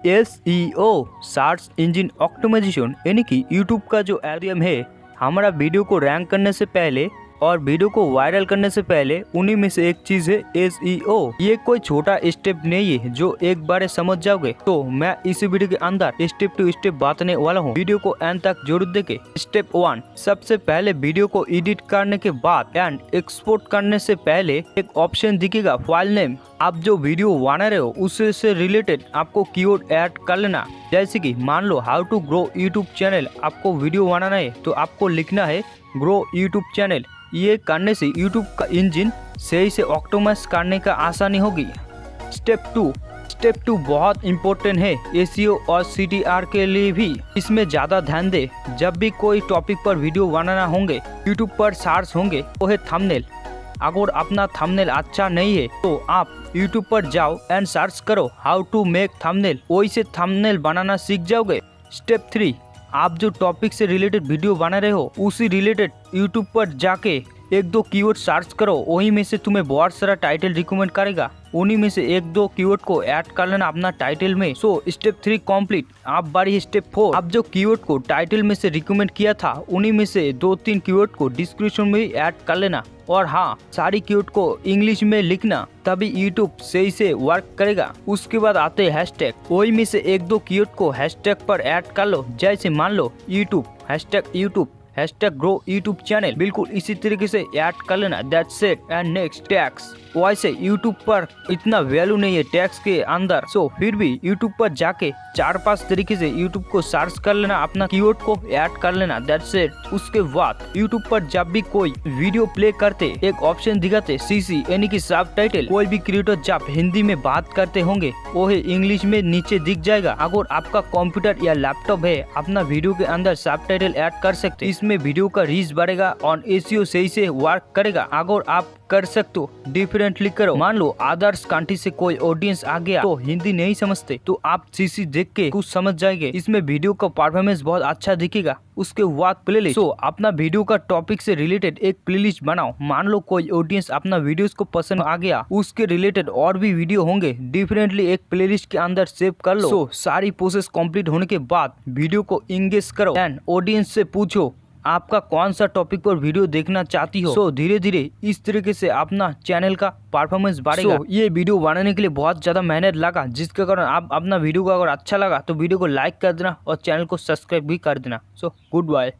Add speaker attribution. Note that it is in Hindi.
Speaker 1: SEO सर्च इंजन ऑप्टिमाइजेशन यानी कि यूट्यूब का जो एल्गोरिथम है, हमारा वीडियो को रैंक करने से पहले और वीडियो को वायरल करने से पहले उन्हीं में से एक चीज है SEO। ये कोई छोटा स्टेप नहीं है जो एक बार समझ जाओगे। तो मैं इस वीडियो के अंदर स्टेप टू स्टेप बताने वाला हूँ, वीडियो को एंड तक जरूर देखें। स्टेप 1, सबसे पहले वीडियो को एडिट करने के बाद एंड एक्सपोर्ट करने से पहले एक ऑप्शन दिखेगा फाइल नेम। आप जो वीडियो बना रहे हो उससे से रिलेटेड आपको कीवर्ड ऐड कर लेना। जैसे कि मान लो how to grow YouTube channel, आपको वीडियो बनाना है तो आपको लिखना है ग्रो यूट्यूब चैनल। ये करने से यूट्यूब का इंजन सही से ऑप्टिमाइज करने का आसानी होगी। स्टेप 2 बहुत इम्पोर्टेंट है SEO और CTR के लिए भी। इसमें ज़्यादा ध्यान दे, जब भी कोई टॉपिक पर वीडियो बनाना होंगे यूट्यूब पर सर्च होंगे वो है थंबनेल। अगर अपना थंबनेल अच्छा नहीं है तो आप यूट्यूब पर जाओ एंड सर्च करो हाउ टू मेक थंबनेल, वही से थंबनेल बनाना सीख जाओगे। स्टेप 3, आप जो टॉपिक से रिलेटेड वीडियो बना रहे हो उसी रिलेटेड यूट्यूब पर जाके एक दो कीवर्ड सर्च करो, वहीं में से तुम्हें बहुत सारा टाइटल रिकमेंड करेगा, उन्हीं में से एक दो कीवर्ड को ऐड कर लेना अपना टाइटल में। So step 3 complete. आप बारी स्टेप 4, आप जो कीवर्ड को टाइटल में से रिकमेंड किया था उन्हीं में से 2-3 कीवर्ड को डिस्क्रिप्शन में ऐड कर लेना। और हाँ, सारी कीवर्ड को इंग्लिश में लिखना, तभी यूट्यूब सही से वर्क करेगा। उसके बाद आते हैं हैशटैग, वही में से एक दो कीवर्ड को हैशटैग पर ऐड कर लो। जैसे मान लो YouTube, #YouTube, #grow YouTube channel, बिल्कुल इसी तरीके से ऐड कर लेना। That's it. And next tags. वैसे यूट्यूब पर इतना वैल्यू नहीं है टैग्स के अंदर, सो फिर भी यूट्यूब पर जाके 4-5 तरीके से यूट्यूब को सर्च कर लेना, अपना कीवर्ड को ऐड कर लेना। That's it. उसके बाद यूट्यूब पर जब भी कोई वीडियो प्ले करते एक ऑप्शन दिखाते CC यानी कि सब टाइटल। कोई भी क्रिएटर जब हिंदी में बात करते होंगे वो है इंग्लिश में नीचे दिख जाएगा। अगर आपका कंप्यूटर या लैपटॉप है, अपना वीडियो के अंदर सब टाइटल ऐड कर सकते, इसमें वीडियो का रीच बढ़ेगा और SEO सही से वर्क करेगा। अगर आप कर सकते हो डिफरेंटली करो। मान लो अदर्स कंट्री से कोई ऑडियंस आ गया तो हिंदी नहीं समझते, तो आप CC देख के कुछ समझ जाएंगे, इसमें वीडियो का परफॉर्मेंस बहुत अच्छा दिखेगा। उसके बाद प्लेलिस्ट। सो अपना वीडियो का टॉपिक से रिलेटेड एक प्लेलिस्ट बनाओ। मान लो कोई ऑडियंस अपना वीडियोस को पसंद आ गया, उसके रिलेटेड और भी वीडियो होंगे, डिफरेंटली एक प्लेलिस्ट के अंदर सेव कर लो। सो सारी प्रोसेस कंप्लीट होने के बाद वीडियो को इंगेज करो एंड ऑडियंस से पूछो आपका कौन सा टॉपिक पर वीडियो देखना चाहती हो। सो धीरे धीरे इस तरीके से अपना चैनल का परफॉर्मेंस बढ़ेगा। ये वीडियो बनाने के लिए बहुत ज्यादा मेहनत लगा, जिसके कारण आप अपना वीडियो को अगर अच्छा लगा तो वीडियो को लाइक कर देना और चैनल को सब्सक्राइब भी कर देना। So good bye.